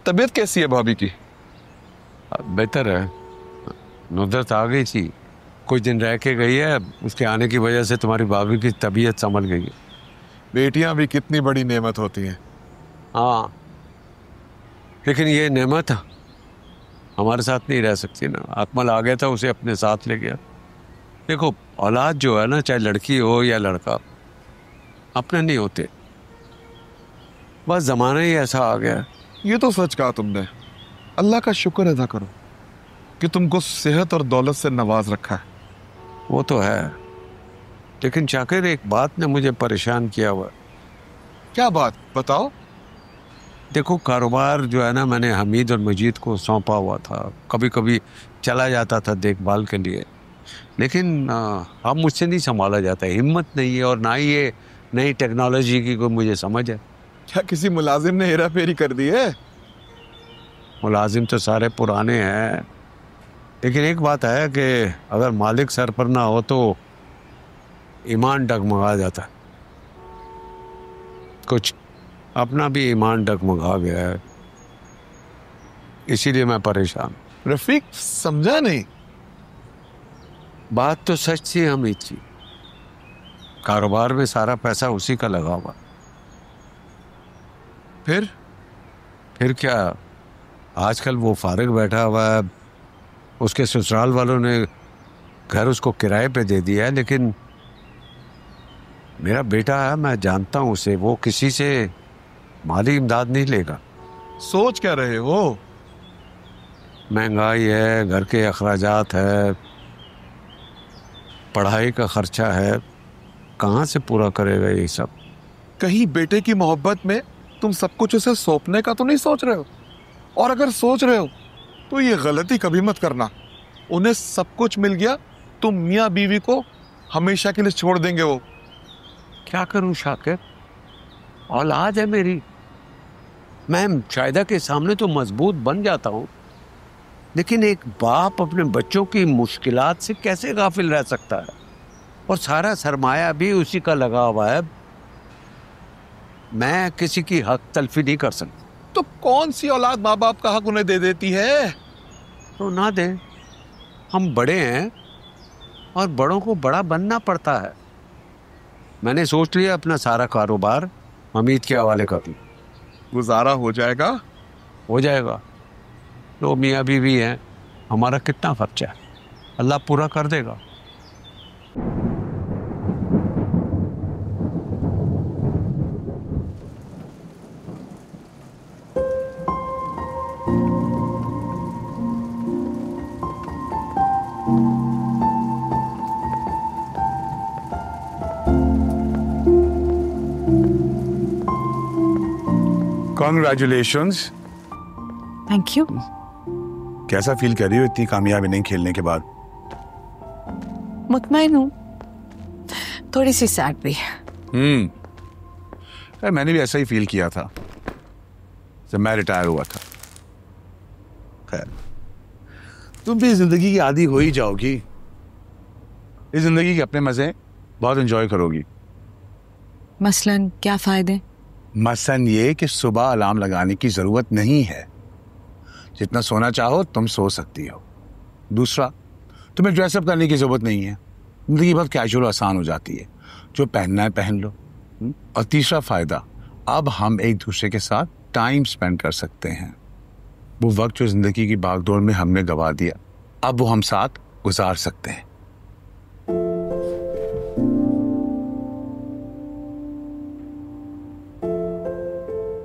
तबीयत कैसी है भाभी की? बेहतर है। नुदरत आ गई थी, कुछ दिन रह के गई है, उसके आने की वजह से तुम्हारी भाभी की तबीयत संभल गई है। बेटियां भी कितनी बड़ी नेमत होती हैं। हाँ, लेकिन ये नेमत हमारे साथ नहीं रह सकती ना। अकमल आ गया था, उसे अपने साथ ले गया। देखो, औलाद जो है ना, चाहे लड़की हो या लड़का, अपने नहीं होते। बस जमाना ही ऐसा आ गया। ये तो सच कहा तुमने। अल्लाह का शुक्र अदा करो कि तुमको सेहत और दौलत से नवाज रखा है। वो तो है, लेकिन शाकिर एक बात ने मुझे परेशान किया हुआ। क्या बात, बताओ। देखो, कारोबार जो है ना, मैंने हमीद और मजीद को सौंपा हुआ था। कभी कभी चला जाता था देखभाल के लिए, लेकिन अब मुझसे नहीं संभाला जाता। हिम्मत नहीं है, और ना ही ये नई टेक्नोलॉजी की कोई मुझे समझ है। क्या किसी मुलाजिम ने हेरा फेरी कर दी है? मुलाजिम तो सारे पुराने हैं, लेकिन एक बात है कि अगर मालिक सर पर ना हो तो ईमान डगमगा जाता है। कुछ अपना भी ईमान डगमगा गया है, इसीलिए मैं परेशान। रफीक, समझा नहीं। बात तो सच थी हमीद जी, कारोबार में सारा पैसा उसी का लगा हुआ। फिर क्या, आजकल वो फारिग बैठा हुआ है। उसके ससुराल वालों ने घर उसको किराए पे दे दिया है, लेकिन मेरा बेटा है, मैं जानता हूँ उसे, वो किसी से माली इमदाद नहीं लेगा। सोच क्या रहे हो? महंगाई है, घर के अखराजात है, पढ़ाई का खर्चा है, कहाँ से पूरा करेगा ये सब? कहीं बेटे की मोहब्बत में तुम सब कुछ उसे सौंपने का तो नहीं सोच रहे हो? और अगर सोच रहे हो तो ये गलती कभी मत करना। उन्हें सब कुछ मिल गया, तुम मियाँ बीवी को हमेशा के लिए छोड़ देंगे वो। क्या करूं शाकिर, औलाद है मेरी। मैं शाहिदा के सामने तो मजबूत बन जाता हूं, लेकिन एक बाप अपने बच्चों की मुश्किलात से कैसे गाफिल रह सकता है? और सारा सरमाया भी उसी का लगा हुआ है। मैं किसी की हक तलफी नहीं कर सकता। तो कौन सी औलाद माँ बाप का हक उन्हें दे देती है? तो ना दे, हम बड़े हैं और बड़ों को बड़ा बनना पड़ता है। मैंने सोच लिया अपना सारा कारोबार हमीद के हवाले कर दूं। गुजारा हो जाएगा? हो जाएगा। तो मियाँ बीवी हैं, हमारा कितना खर्चा है, अल्लाह पूरा कर देगा। कॉन्ग्रेचुलेशंस। Thank you. कैसा फील कर रही हो इतनी कामयाबी नहीं खेलने के बाद? मुतमईन हूँ, थोड़ी सी सैड भी। मैंने भी ऐसा ही फील किया था जब मैं रिटायर हुआ था। खैर, तुम भी जिंदगी की आदी हो ही जाओगी। इस जिंदगी के अपने मजे बहुत एंजॉय करोगी। मसलन क्या फायदे? मसलन ये कि सुबह अलार्म लगाने की जरूरत नहीं है, जितना सोना चाहो तुम सो सकती हो। दूसरा, तुम्हें ड्रेसअप करने की जरूरत नहीं है, जिंदगी बहुत कैजुअल आसान हो जाती है, जो पहनना है पहन लो। और तीसरा फायदा, अब हम एक दूसरे के साथ टाइम स्पेंड कर सकते हैं। वो वक्त जो जिंदगी की भागदौड़ में हमने गवा दिया, अब वो हम साथ गुजार सकते हैं।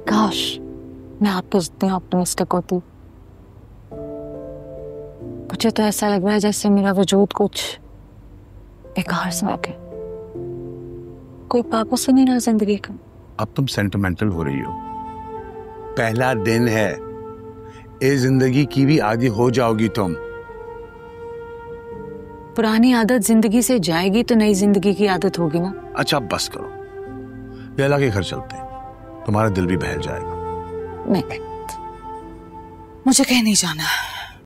काश मैं आपको जितनी ऑप्टिमिस्टिक होती। मुझे तो ऐसा लग रहा है जैसे मेरा वजूद कुछ बेकार सा हो गया, कोई पापों से नहीं रहा जिंदगी का। अब तुम सेंटिमेंटल हो रही हो। पहला दिन है, इस जिंदगी की भी आदी हो जाओगी तुम। पुरानी आदत जिंदगी से जाएगी तो नई जिंदगी की आदत होगी ना। अच्छा बस करो, बेला के घर चलते हैं, तुम्हारा दिल भी बहल जाएगा। नहीं, मुझे कहीं नहीं जाना।